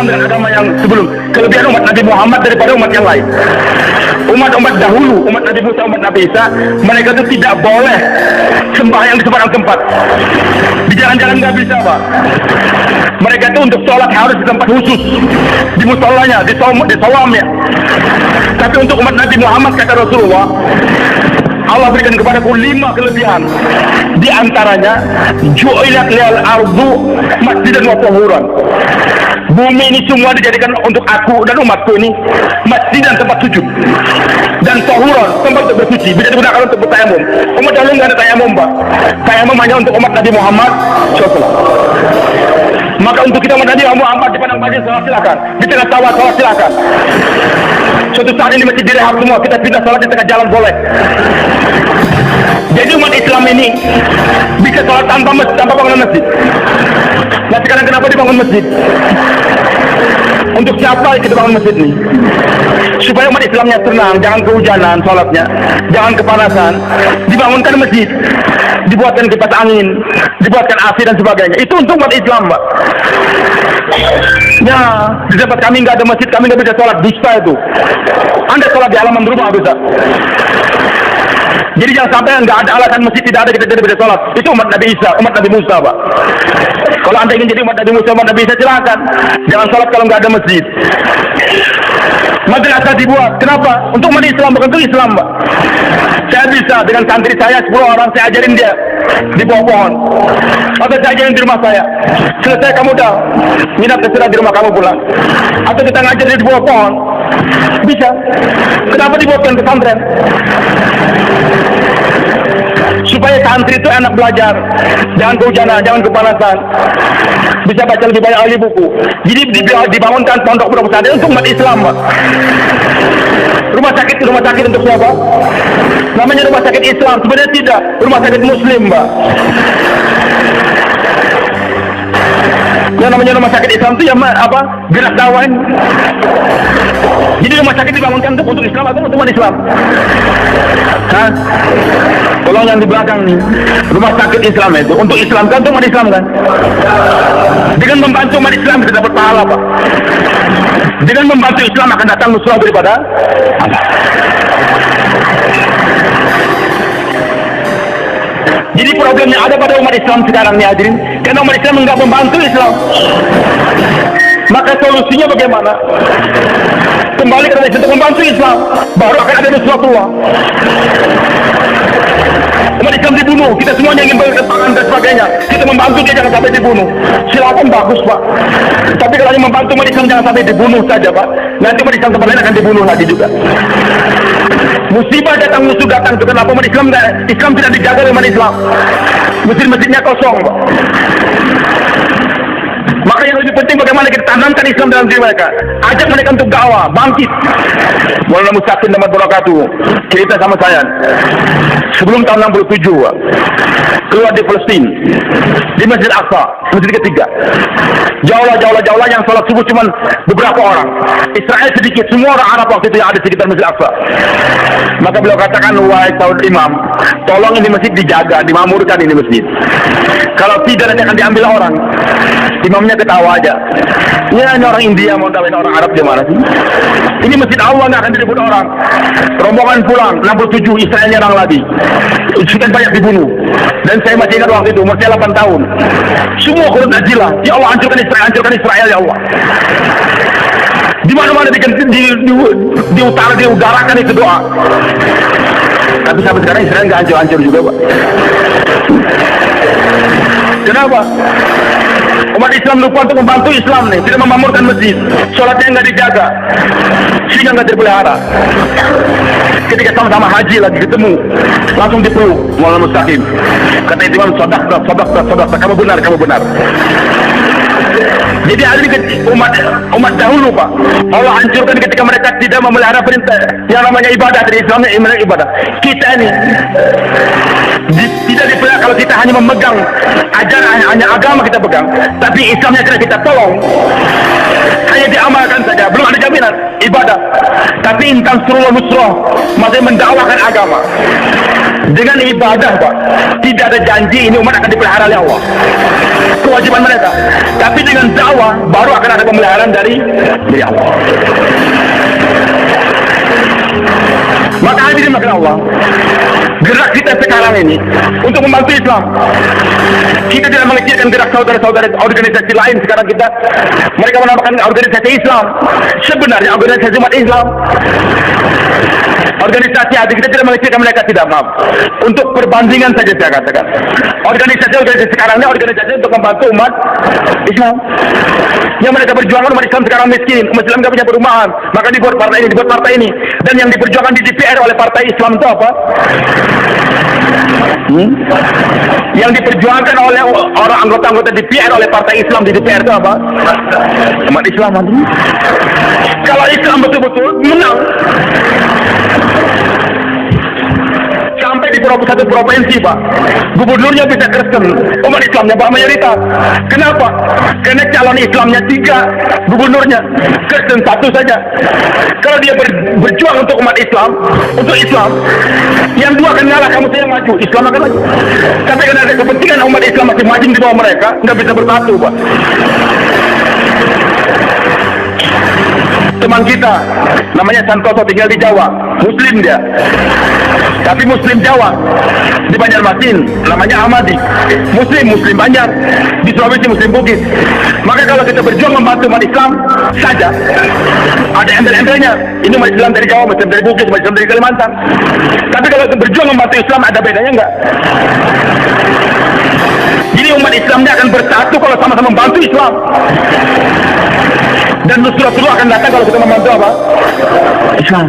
Islam dengan agama yang sebelum. Kelebihan umat Nabi Muhammad daripada umat yang lain. Umat-umat dahulu, umat Nabi Musa, umat Nabi Isa, mereka itu tidak boleh sembahyang di sembarang tempat. Di jalan-jalan nggak bisa, Pak. Mereka itu untuk sholat harus di tempat khusus, di musholanya, di sawamnya. Tapi untuk umat Nabi Muhammad, kata Rasulullah, Allah berikan kepadaku 5 kelebihan. Di antaranya, ju'ilat lil ardu masjidan wa tahuran. Bumi ini semua dijadikan untuk aku dan umatku ini masjid dan tempat sujud dan tahuran, tempat untuk bersuci. Bisa digunakan untuk bertayamum. Umat dahulu nggak ada tayamum, Pak. Tayamum hanya untuk umat Nabi Muhammad SAW. Maka untuk kita umat Nabi Muhammad di padang pasir silakan, di tengah sawah silakan. Suatu saat ini masih direhab semua, kita pindah sholat di tengah jalan boleh. Jadi umat Islam ini bisa sholat tanpa bangunan masjid. Nah sekarang kenapa dibangun masjid? Untuk siapa kita bangun masjid ini? Supaya umat Islamnya tenang, jangan kehujanan sholatnya, jangan kepanasan. Dibangunkan masjid, dibuatkan kipas angin, dibuatkan AC dan sebagainya. Itu untuk umat Islam, Pak. Ya, di tempat kami nggak ada masjid, kami nggak bisa sholat, dusta itu. Anda sholat di halaman rumah bisa. Jadi jangan sampai nggak ada alasan masjid tidak ada kita tidak bisa sholat. Itu umat Nabi Isa, umat Nabi Musa, Pak. Kalau Anda ingin jadi umat Nabi Musa, umat Nabi Isa, silakan. Jangan sholat kalau nggak ada masjid. Madrasah dibuat. Kenapa? Untuk umat Islam, bukan untuk Islam, Pak. Saya bisa dengan santri saya 10 orang, saya ajarin dia di bawah pohon. Atau saya ajarin di rumah saya. Selesai kamu dah minat terserah di rumah kamu pulang. Atau kita ngajar di bawah pohon. Bisa. Kenapa dibuatkan pesantren? Supaya santri itu enak belajar, jangan kehujanan, jangan kepanasan, bisa baca lebih banyak ahli buku. Jadi dibangunkan pondok pesantren untuk umat Islam, Pak. Rumah sakit untuk siapa? Namanya rumah sakit Islam, sebenarnya tidak, rumah sakit Muslim, Pak. Yang namanya rumah sakit Islam itu ya apa? Gerak dakwah. Jadi rumah sakit dibangunkan untuk Islam atau untuk umat Islam? Hah? Tolong yang di belakang nih, rumah sakit Islam itu untuk Islam kan, untuk umat Islam kan? Dengan membantu umat Islam kita dapat pahala, Pak. Dengan membantu Islam akan datang nusrah daripada Allah. Jadi problemnya ada pada umat Islam sekarang nih, hadirin, karena umat Islam enggak membantu Islam. Maka solusinya bagaimana? Kembali ke Islam, membantu Islam, baru akan ada nusratullah. Umat Islam dibunuh, kita semuanya ingin berketangan dan sebagainya, kita membantu dia jangan sampai dibunuh. Silakan, bagus, Pak. Tapi kalau hanya membantu umat Islam jangan sampai dibunuh saja, Pak. Nanti umat Islam tempat lain akan dibunuh lagi juga. Musibah datang, musuh datang. Kenapa umat Islam tidak dijaga oleh umat Islam? Masjid-masjidnya kosong, Pak. Maka yang lebih penting bagaimana kita tanamkan Islam dalam diri mereka. Ajak mereka untuk dakwah, bangkit. Maulana Mustaqim Damat Barakatuh cerita sama saya. Sebelum tahun 67, keluar di Palestina, di Masjid Aqsa, masjid ketiga. Jauh-lah yang sholat subuh cuma beberapa orang. Israel sedikit, semua orang Arab waktu itu yang ada di sekitar Masjid Aqsa. Maka beliau katakan, wahai saudara imam, tolong ini masjid dijaga, dimakmurkan ini masjid. Kalau tidak nanti akan diambil orang. Imamnya ketawa aja. Ya, ini orang India mau dakwin orang Arab gimana sih? Ini masjid Allah nggak akan direbut orang. Rombongan pulang 67, Israel nyerang lagi. Sudah banyak dibunuh. Dan saya masih ingat waktu itu, umur saya 8 tahun. Semua kurun najilah. Ya Allah, hancurkan Israel ya Allah. Di mana-mana di utara diudarakan itu doa. Tapi sampai sekarang Israel nggak hancur-hancur juga, Pak. Kenapa? Umat Islam lupa untuk membantu Islam nih, tidak memakmurkan masjid, sholatnya nggak dijaga, sehingga nggak terpelihara. Ketika sama-sama haji lagi ketemu, langsung dipeluk Maulana Mustaqim. Kata imam, sodak, kamu benar. Jadi ahli umat dahulu, Pak, Allah hancurkan ketika mereka tidak memelihara perintah yang namanya ibadah dari Islamnya, ibadah. Kita ini tidak dipelihara kalau kita hanya memegang ajaran, hanya agama kita pegang, tapi Islamnya tidak kita tolong. Hanya beramalkan saja, belum ada jaminan ibadah. Tapi intan suruh nusroh masih mendakwakan agama dengan ibadah, Pak. Tidak ada janji ini umat akan dipelihara oleh Allah, kewajiban mereka. Tapi dengan dakwah baru akan ada pemeliharaan dari Allah. Maka hadirin makan Allah, gerak kita sekarang ini untuk membantu Islam. Kita tidak mengecilkan gerak saudara-saudara organisasi lain. Sekarang mereka menamakan organisasi Islam, sebenarnya organisasi umat Islam. Organisasi hati kita tidak mengecilkan mereka, tidak, maaf. Untuk perbandingan saja saya katakan, organisasi sekarang ini organisasi untuk membantu umat Islam. Yang mereka perjuangkan umat Islam sekarang miskin, umat Islam tidak punya perumahan, maka dibuat partai ini. Dan yang diperjuangkan di DPR oleh partai Islam itu apa? Yang diperjuangkan oleh orang anggota-anggota DPR oleh partai Islam di DPR itu apa? Umat Islam. Kalau Islam betul-betul menang, sampai di satu provinsi, Pak, gubernurnya bisa Kristen, umat Islamnya Pak mayoritas. Kenapa? Karena calon Islamnya 3, gubernurnya Kristen 1 saja. Kalau dia berjuang untuk umat Islam, untuk Islam, yang 2 akan ngalah, kamu saya maju, Islam akan maju. Tapi karena ada kepentingan umat Islam masing-masing di bawah mereka, nggak bisa bersatu, Pak. Teman kita namanya Santoso tinggal di Jawa, Muslim dia, tapi Muslim Jawa. Di Banjarmasin namanya Ahmadi, Muslim Banjar. Di Sulawesi Muslim Bugis. Maka kalau kita berjuang membantu umat Islam saja, ada embel-embelnya, ini umat Islam dari Jawa, Muslim dari Bugis, umat Islam dari Kalimantan. Tapi kalau kita berjuang membantu Islam, ada bedanya enggak? Jadi umat Islamnya akan bersatu kalau sama-sama membantu Islam. Dan Nusratul akan datang kalau kita membantu apa? Islam.